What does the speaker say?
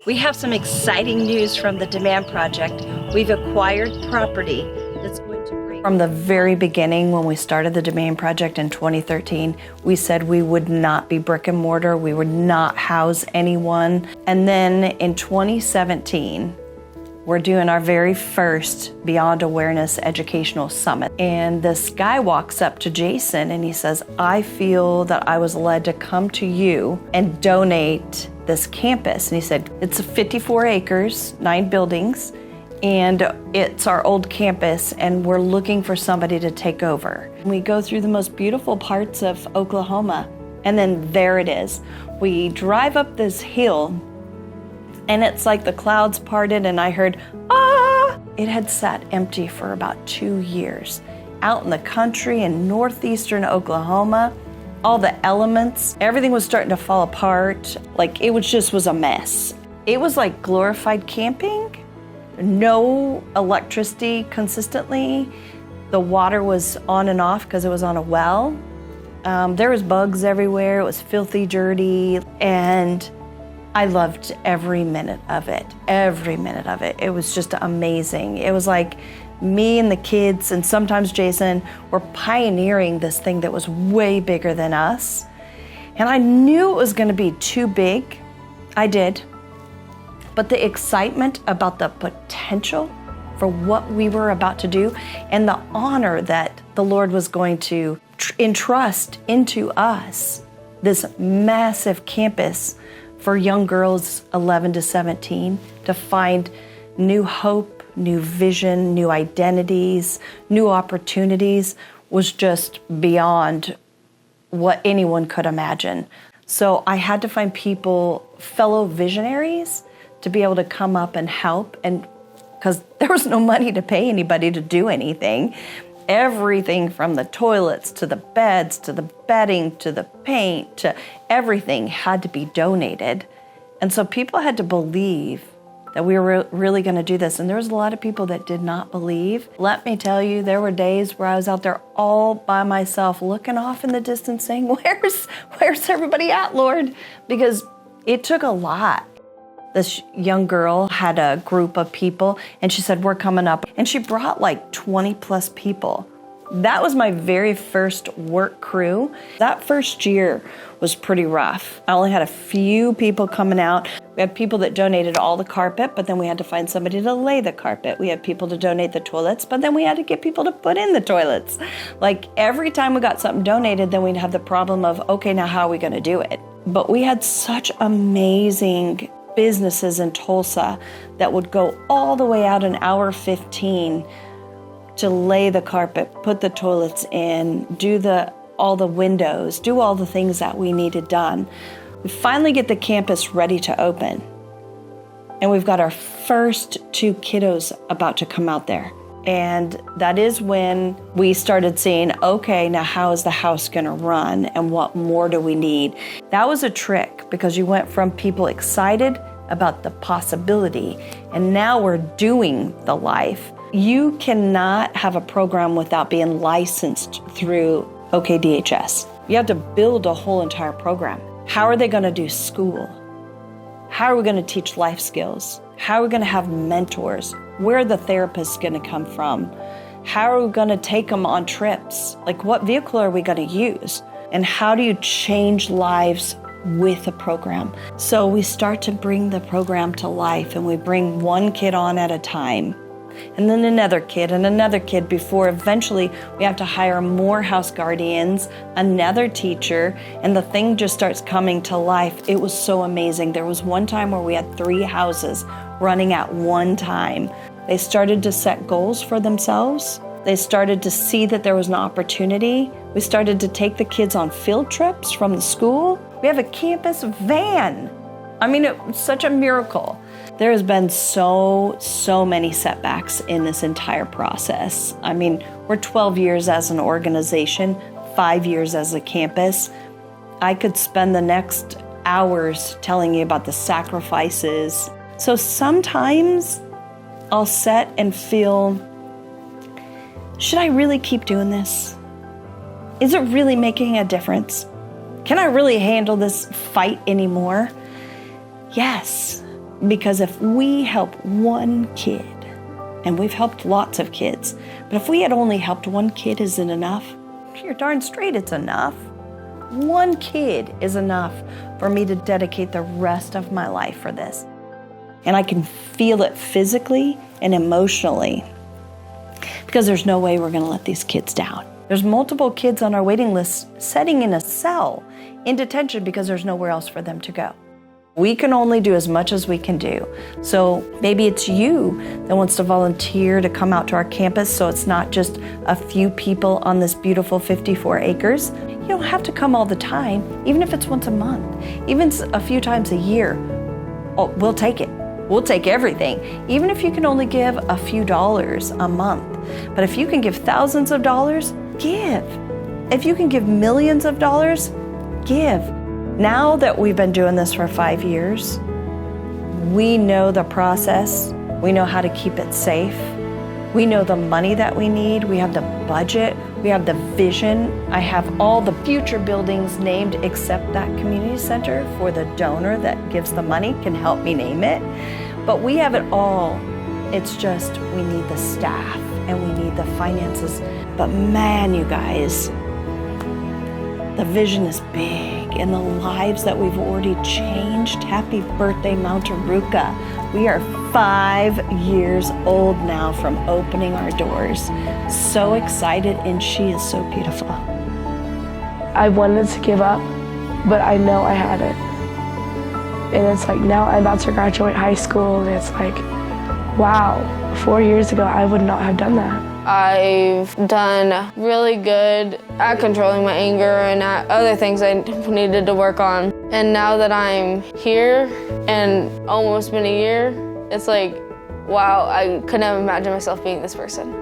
We have some exciting news from the Demand Project. We've acquired property that's going to bring... From the very beginning, when we started the Demand Project in 2013, we said we would not be brick and mortar, we would not house anyone. And then in 2017, we're doing our very first Beyond Awareness Educational Summit. And this guy walks up to Jason and he says, I feel that I was led to come to you and donate this campus. And he said, it's 54 acres, 9 buildings, and it's our old campus, and we're looking for somebody to take over. We go through the most beautiful parts of Oklahoma, and then there it is. We drive up this hill, and it's like the clouds parted, and I heard, ah! It had sat empty for about 2 years. Out in the country in northeastern Oklahoma, all the elements, everything was starting to fall apart. Like it was a mess. It was like glorified camping. No electricity consistently. The water was on and off because it was on a well. There was bugs everywhere. It was filthy, dirty, and I loved every minute of it. Every minute of it. It was just amazing. It was like me and the kids, and sometimes Jason, were pioneering this thing that was way bigger than us. And I knew it was going to be too big. I did. But the excitement about the potential for what we were about to do and the honor that the Lord was going to entrust into us, this massive campus for young girls 11 to 17 to find new hope, new vision, new identities, new opportunities, was just beyond what anyone could imagine. So I had to find people, fellow visionaries, to be able to come up and help, and because there was no money to pay anybody to do anything. Everything from the toilets to the beds to the bedding to the paint to everything had to be donated. And so people had to believe that we were really going to do this. And there was a lot of people that did not believe. Let me tell you, there were days where I was out there all by myself looking off in the distance saying, where's everybody at, Lord? Because it took a lot. This young girl had a group of people and she said, we're coming up. And she brought like 20 plus people. That was my very first work crew. That first year was pretty rough. I only had a few people coming out. We had people that donated all the carpet, but then we had to find somebody to lay the carpet. We had people to donate the toilets, but then we had to get people to put in the toilets. Like every time we got something donated, then we'd have the problem of, okay, now how are we going to do it? But we had such amazing businesses in Tulsa that would go all the way out an hour 15 to lay the carpet, put the toilets in, do all the windows, do all the things that we needed done. We finally get the campus ready to open. And we've got our first 2 kiddos about to come out there. And that is when we started seeing, okay, now how is the house gonna run and what more do we need? That was a trick because you went from people excited about the possibility and now we're doing the life. You cannot have a program without being licensed through OKDHS. You have to build a whole entire program. How are they going to do school? How are we going to teach life skills? How are we going to have mentors? Where are the therapists going to come from? How are we going to take them on trips? Like what vehicle are we going to use? And how do you change lives with a program? So we start to bring the program to life and we bring one kid on at a time. And then another kid before eventually we have to hire more house guardians, another teacher, and the thing just starts coming to life. It was so amazing. There was one time where we had 3 houses running at one time. They started to set goals for themselves. They started to see that there was an opportunity. We started to take the kids on field trips from the school. We have a campus van. I mean, it was such a miracle. There has been so many setbacks in this entire process. I mean, we're 12 years as an organization, 5 years as a campus. I could spend the next hours telling you about the sacrifices. So sometimes I'll sit and feel, should I really keep doing this? Is it really making a difference? Can I really handle this fight anymore? Yes. Because if we help one kid, and we've helped lots of kids, but if we had only helped one kid, is it enough? You're darn straight it's enough. One kid is enough for me to dedicate the rest of my life for this. And I can feel it physically and emotionally, because there's no way we're gonna let these kids down. There's multiple kids on our waiting list sitting in a cell in detention because there's nowhere else for them to go. We can only do as much as we can do. So maybe it's you that wants to volunteer to come out to our campus so it's not just a few people on this beautiful 54 acres. You don't have to come all the time, even if it's once a month, even a few times a year. Oh, we'll take it. We'll take everything, even if you can only give a few dollars a month. But if you can give thousands of dollars, give. If you can give millions of dollars, give. Now that we've been doing this for 5 years, we know the process. We know how to keep it safe. We know the money that we need. We have the budget. We have the vision. I have all the future buildings named except that community center for the donor that gives the money can help me name it. But we have it all. It's just we need the staff and we need the finances. But man, you guys, the vision is big, and the lives that we've already changed. Happy birthday, Mount Arukah. We are 5 years old now from opening our doors. So excited, and she is so beautiful. I wanted to give up, but I know I had it. And it's like now I'm about to graduate high school, and it's like, wow, 4 years ago I would not have done that. I've done really good at controlling my anger and at other things I needed to work on. And now that I'm here and almost been a year, it's like, wow, I couldn't have imagined myself being this person.